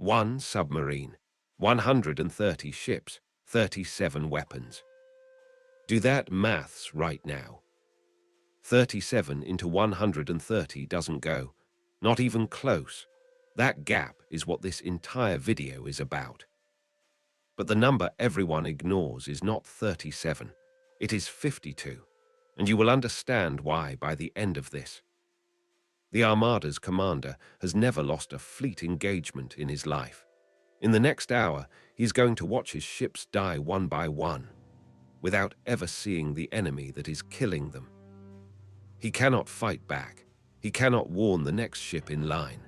One submarine, 130 ships, 37 weapons. Do that maths right now. 37 into 130 doesn't go, not even close. That gap is what this entire video is about. But the number everyone ignores is not 37, it is 52, and you will understand why by the end of this. The Armada's commander has never lost a fleet engagement in his life. In the next hour, he's going to watch his ships die one by one, without ever seeing the enemy that is killing them. He cannot fight back. He cannot warn the next ship in line.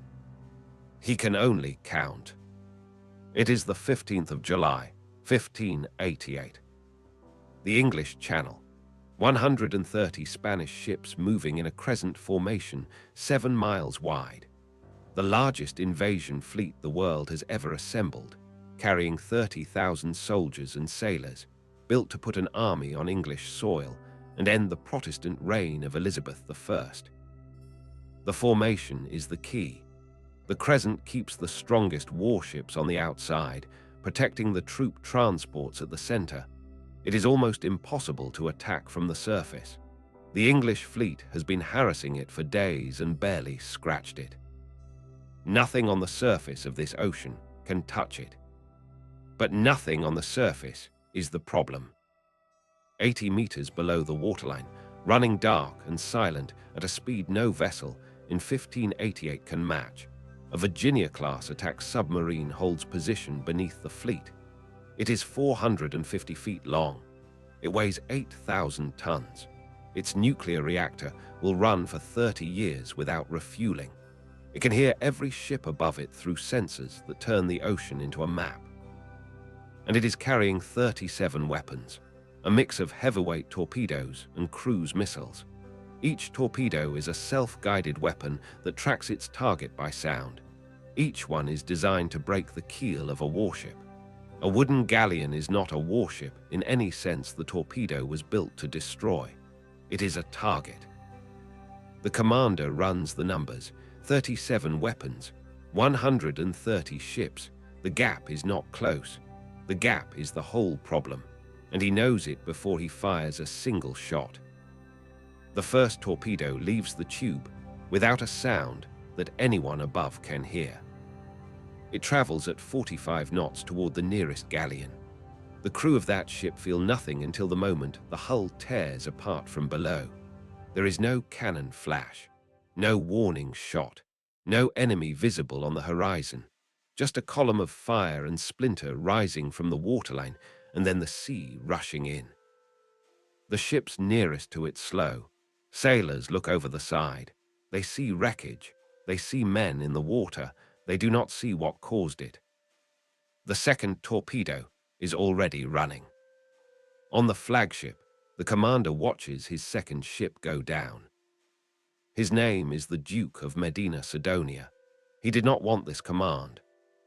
He can only count. It is the 15th of July, 1588. The English Channel. 130 Spanish ships moving in a crescent formation 7 miles wide. The largest invasion fleet the world has ever assembled, carrying 30,000 soldiers and sailors, built to put an army on English soil and end the Protestant reign of Elizabeth I. The formation is the key. The crescent keeps the strongest warships on the outside, protecting the troop transports at the center. It is almost impossible to attack from the surface. The English fleet has been harassing it for days and barely scratched it. Nothing on the surface of this ocean can touch it. But nothing on the surface is the problem. 80 meters below the waterline, running dark and silent at a speed no vessel in 1588 can match, a Virginia-class attack submarine holds position beneath the fleet. It is 450 feet long. It weighs 8,000 tons. Its nuclear reactor will run for 30 years without refueling. It can hear every ship above it through sensors that turn the ocean into a map. And it is carrying 37 weapons, a mix of heavyweight torpedoes and cruise missiles. Each torpedo is a self-guided weapon that tracks its target by sound. Each one is designed to break the keel of a warship. A wooden galleon is not a warship in any sense the torpedo was built to destroy. It is a target. The commander runs the numbers: 37 weapons, 130 ships. The gap is not close. The gap is the whole problem, and he knows it before he fires a single shot. The first torpedo leaves the tube without a sound that anyone above can hear. It travels at 45 knots toward the nearest galleon. The crew of that ship feel nothing until the moment the hull tears apart from below. There is no cannon flash, no warning shot, no enemy visible on the horizon, just a column of fire and splinter rising from the waterline and then the sea rushing in. The ships nearest to it slow. Sailors look over the side. They see wreckage. They see men in the water. They do not see what caused it. The second torpedo is already running. On the flagship, the commander watches his second ship go down. His name is the Duke of Medina, Sidonia. He did not want this command.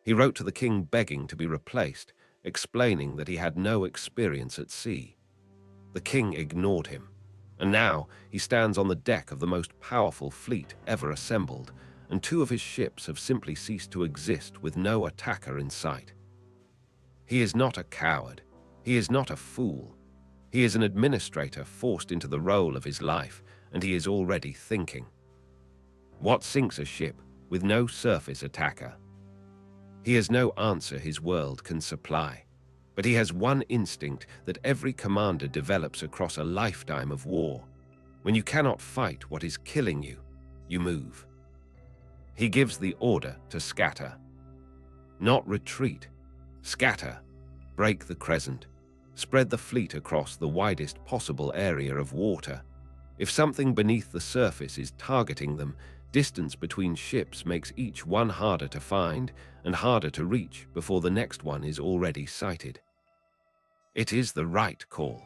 He wrote to the king begging to be replaced, explaining that he had no experience at sea. The king ignored him, and now he stands on the deck of the most powerful fleet ever assembled, and 2 of his ships have simply ceased to exist with no attacker in sight. He is not a coward. He is not a fool. He is an administrator forced into the role of his life, and he is already thinking. What sinks a ship with no surface attacker? He has no answer his world can supply, but he has one instinct that every commander develops across a lifetime of war. When you cannot fight what is killing you, you move. He gives the order to scatter. Not retreat. Scatter. Break the crescent. Spread the fleet across the widest possible area of water. If something beneath the surface is targeting them, distance between ships makes each one harder to find and harder to reach before the next one is already sighted. It is the right call.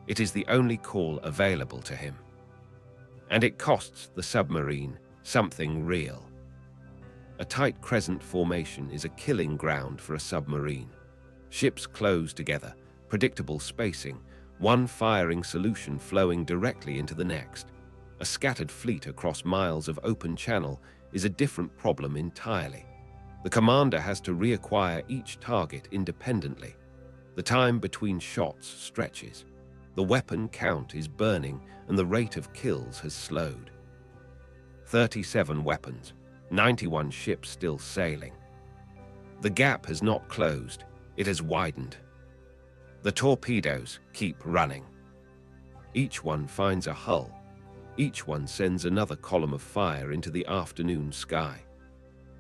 It is the only call available to him. And it costs the submarine something real. A tight crescent formation is a killing ground for a submarine. Ships close together, predictable spacing, one firing solution flowing directly into the next. A scattered fleet across miles of open channel is a different problem entirely. The commander has to reacquire each target independently. The time between shots stretches. The weapon count is burning and the rate of kills has slowed. 37 weapons, 91 ships still sailing. The gap has not closed, it has widened. The torpedoes keep running. Each one finds a hull. Each one sends another column of fire into the afternoon sky.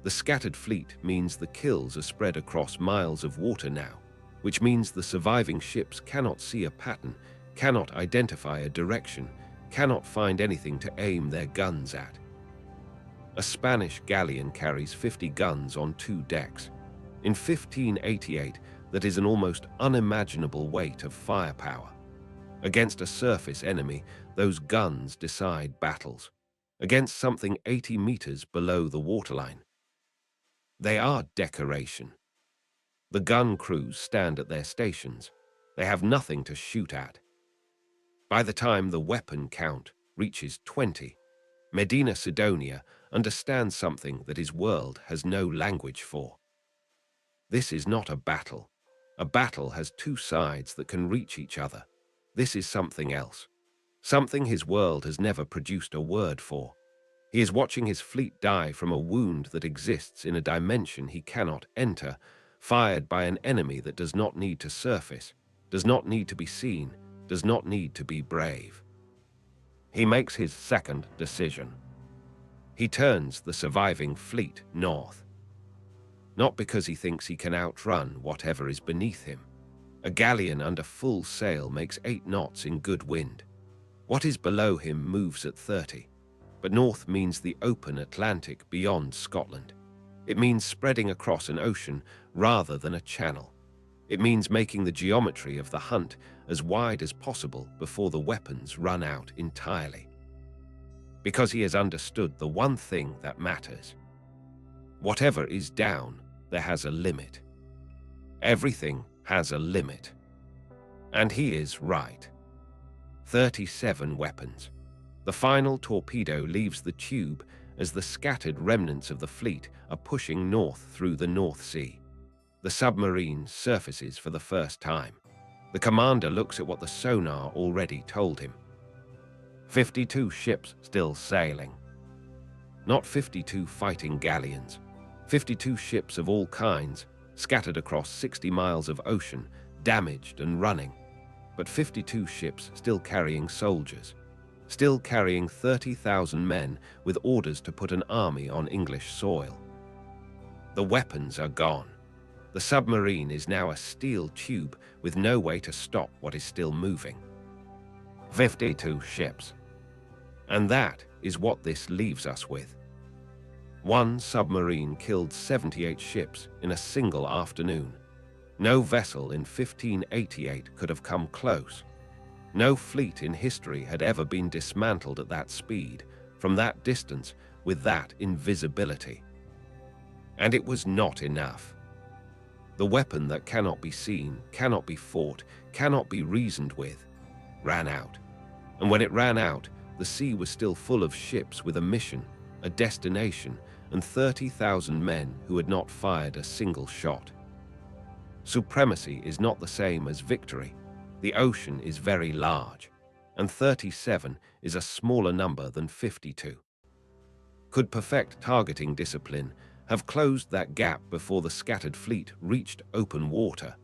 The scattered fleet means the kills are spread across miles of water now, which means the surviving ships cannot see a pattern, cannot identify a direction, cannot find anything to aim their guns at. A Spanish galleon carries 50 guns on 2 decks. In 1588, that is an almost unimaginable weight of firepower. Against a surface enemy, those guns decide battles. Against something 80 meters below the waterline. They are decoration. The gun crews stand at their stations. They have nothing to shoot at. By the time the weapon count reaches 20, Medina Sidonia understands something that his world has no language for. This is not a battle. A battle has 2 sides that can reach each other. This is something else. Something his world has never produced a word for. He is watching his fleet die from a wound that exists in a dimension he cannot enter, fired by an enemy that does not need to surface, does not need to be seen, does not need to be brave. He makes his second decision. He turns the surviving fleet north. Not because he thinks he can outrun whatever is beneath him. A galleon under full sail makes 8 knots in good wind. What is below him moves at 30, but north means the open Atlantic beyond Scotland. It means spreading across an ocean rather than a channel. It means making the geometry of the hunt as wide as possible before the weapons run out entirely. Because he has understood the one thing that matters. Whatever is down, there has a limit. Everything has a limit. And he is right. 37 weapons. The final torpedo leaves the tube as the scattered remnants of the fleet are pushing north through the North Sea. The submarine surfaces for the first time. The commander looks at what the sonar already told him. 52 ships still sailing. Not 52 fighting galleons. 52 ships of all kinds, scattered across 60 miles of ocean, damaged and running. But 52 ships still carrying soldiers. Still carrying 30,000 men with orders to put an army on English soil. The weapons are gone. The submarine is now a steel tube with no way to stop what is still moving. 52 ships. And that is what this leaves us with. One submarine killed 78 ships in a single afternoon. No vessel in 1588 could have come close. No fleet in history had ever been dismantled at that speed, from that distance, with that invisibility. And it was not enough. The weapon that cannot be seen, cannot be fought, cannot be reasoned with, ran out. And when it ran out, the sea was still full of ships with a mission, a destination, and 30,000 men who had not fired a single shot. Supremacy is not the same as victory. The ocean is very large, and 37 is a smaller number than 52. Could perfect targeting discipline have closed that gap before the scattered fleet reached open water?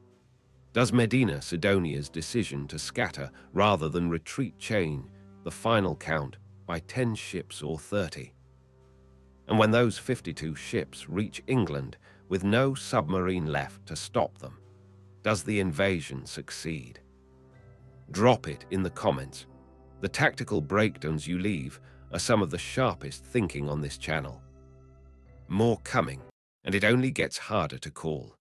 Does Medina Sidonia's decision to scatter rather than retreat change the final count by 10 ships or 30? And when those 52 ships reach England with no submarine left to stop them, does the invasion succeed? Drop it in the comments. The tactical breakdowns you leave are some of the sharpest thinking on this channel. More coming, and it only gets harder to call.